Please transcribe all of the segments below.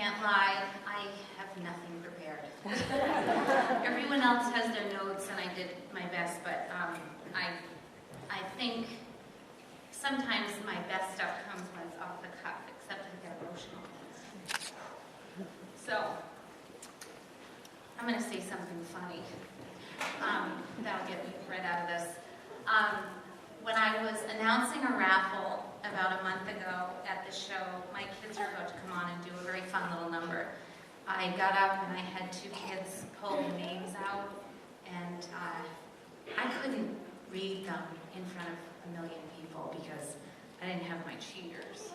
can't lie, I have nothing prepared. Everyone else has their notes, and I did my best, but I think sometimes my best stuff comes when it's off the cuff, except I get emotional. So, I'm going to say something funny. That'll get me right out of this. When I was announcing a raffle about a month ago at the show, my kids are about to come on and do a very fun little number. I got up and I had two kids pull the names out, and I couldn't read them in front of a million people because I didn't have my cheaters.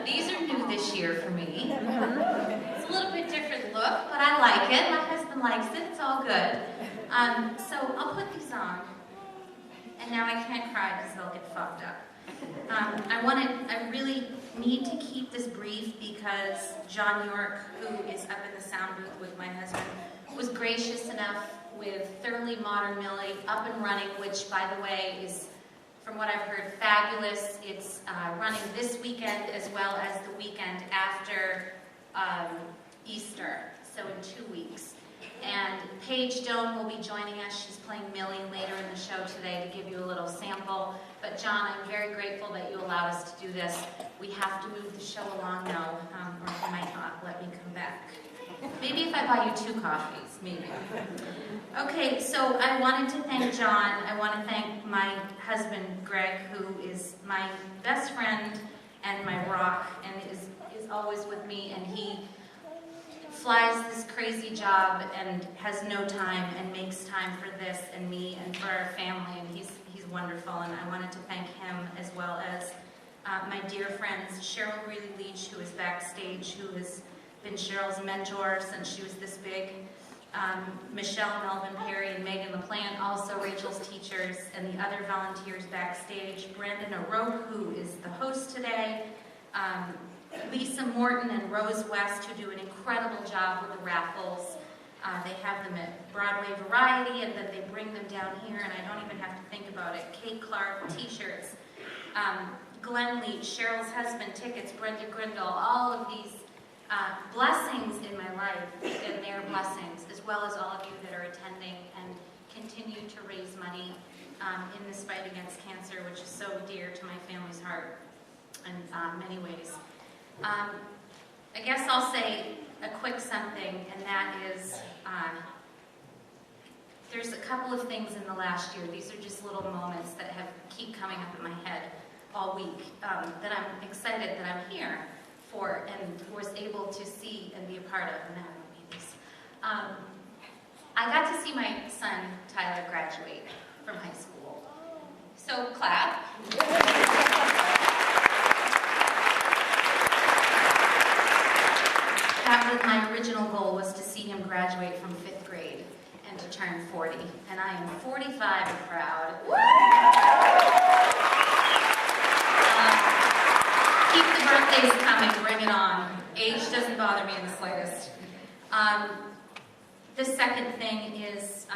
These are new this year for me. It's a little bit different look, but I like it. My husband likes it. It's all good. So I'll put these on. And now I can't cry because they'll get fucked up. I really need to keep this brief because John York, who is up in the sound booth with my husband, was gracious enough with Thoroughly Modern Millie up and running, which, by the way, is, from what I've heard, fabulous. It's running this weekend as well as the weekend after Easter, so in 2 weeks. And Paige Doan will be joining us. She's playing Millie later in the show today to give you a little sample. But John, I'm very grateful that you allowed us to do this. We have to move the show along now, or you might not let me come back. Maybe if I buy you 2 coffees, maybe. Okay, so I wanted to thank John. I want to thank my husband, Greg, who is my best friend and my rock, and is always with me, and he flies this crazy job and has no time and makes time for this and me and for our family, and he's wonderful, and I wanted to thank him as well as my dear friends Cheryl Greeley Leach, who is backstage, who has been Cheryl's mentor since she was this big, Michelle Melvin Perry and Megan LaPlante, also Rachel's teachers, and the other volunteers backstage, Brandon O'Rourke, who is the host today, Lisa Morton and Rose West, who do an incredible job with the raffles. They have them at Broadway Variety, and then they bring them down here, and I don't even have to think about it. Kate Clark, t-shirts. Glenn Leach, Cheryl's husband, tickets, Brenda Grindle, all of these blessings in my life, and their blessings, as well as all of you that are attending and continue to raise money in this fight against cancer, which is so dear to my family's heart in many ways. I guess I'll say a quick something, and that is, there's a couple of things in the last year. These are just little moments that keep coming up in my head all week that I'm excited that I'm here for and was able to see and be a part of. And that would be these. I got to see my son Tyler graduate from high school. So clap. That was my original goal, was to see him graduate from 5th grade and to turn 40. And I am 45 and proud. Keep the birthdays coming, bring it on. Age doesn't bother me in the slightest. The second thing is,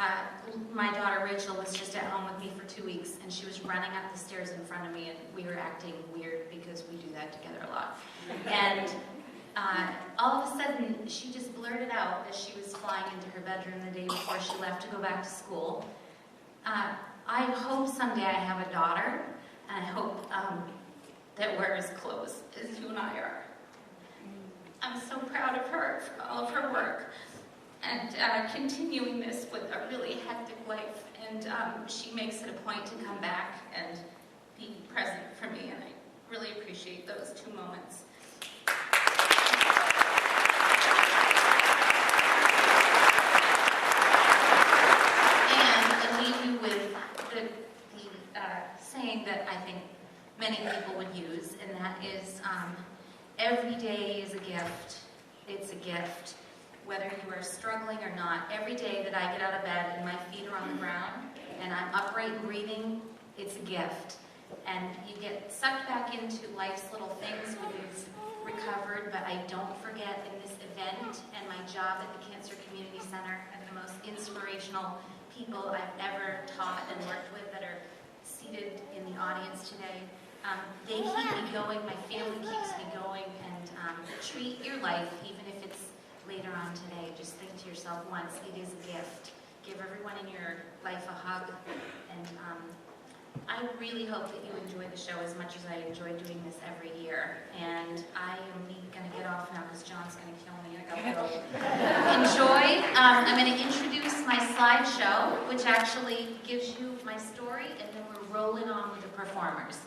my daughter Rachel was just at home with me for 2 weeks, and she was running up the stairs in front of me, and we were acting weird because we do that together a lot. And all of a sudden, she just blurted out as she was flying into her bedroom the day before she left to go back to school. I hope someday I have a daughter, and I hope that we're as close as you and I are. I'm so proud of her for all of her work and continuing this with a really hectic life. And she makes it a point to come back and be present for me, and I really appreciate those 2 moments. Saying that I think many people would use, and that is every day is a gift. It's a gift, whether you are struggling or not. Every day that I get out of bed and my feet are on the ground and I'm upright and breathing, it's a gift. And you get sucked back into life's little things when you've recovered, but I don't forget in this event and my job at the Cancer Community Center and the most inspirational people I've ever taught and worked with that are seated in the audience today. They keep me going, my family keeps me going, and treat your life, even later on today, just think to yourself once, it is a gift. Give everyone in your life a hug, and I really hope that you enjoy the show as much as I enjoy doing this every year. And I am going to get off now because John's going to kill me. I got to go. Enjoy. I'm going to introduce my slideshow, which actually gives you my story, and then we're rolling on with the performers.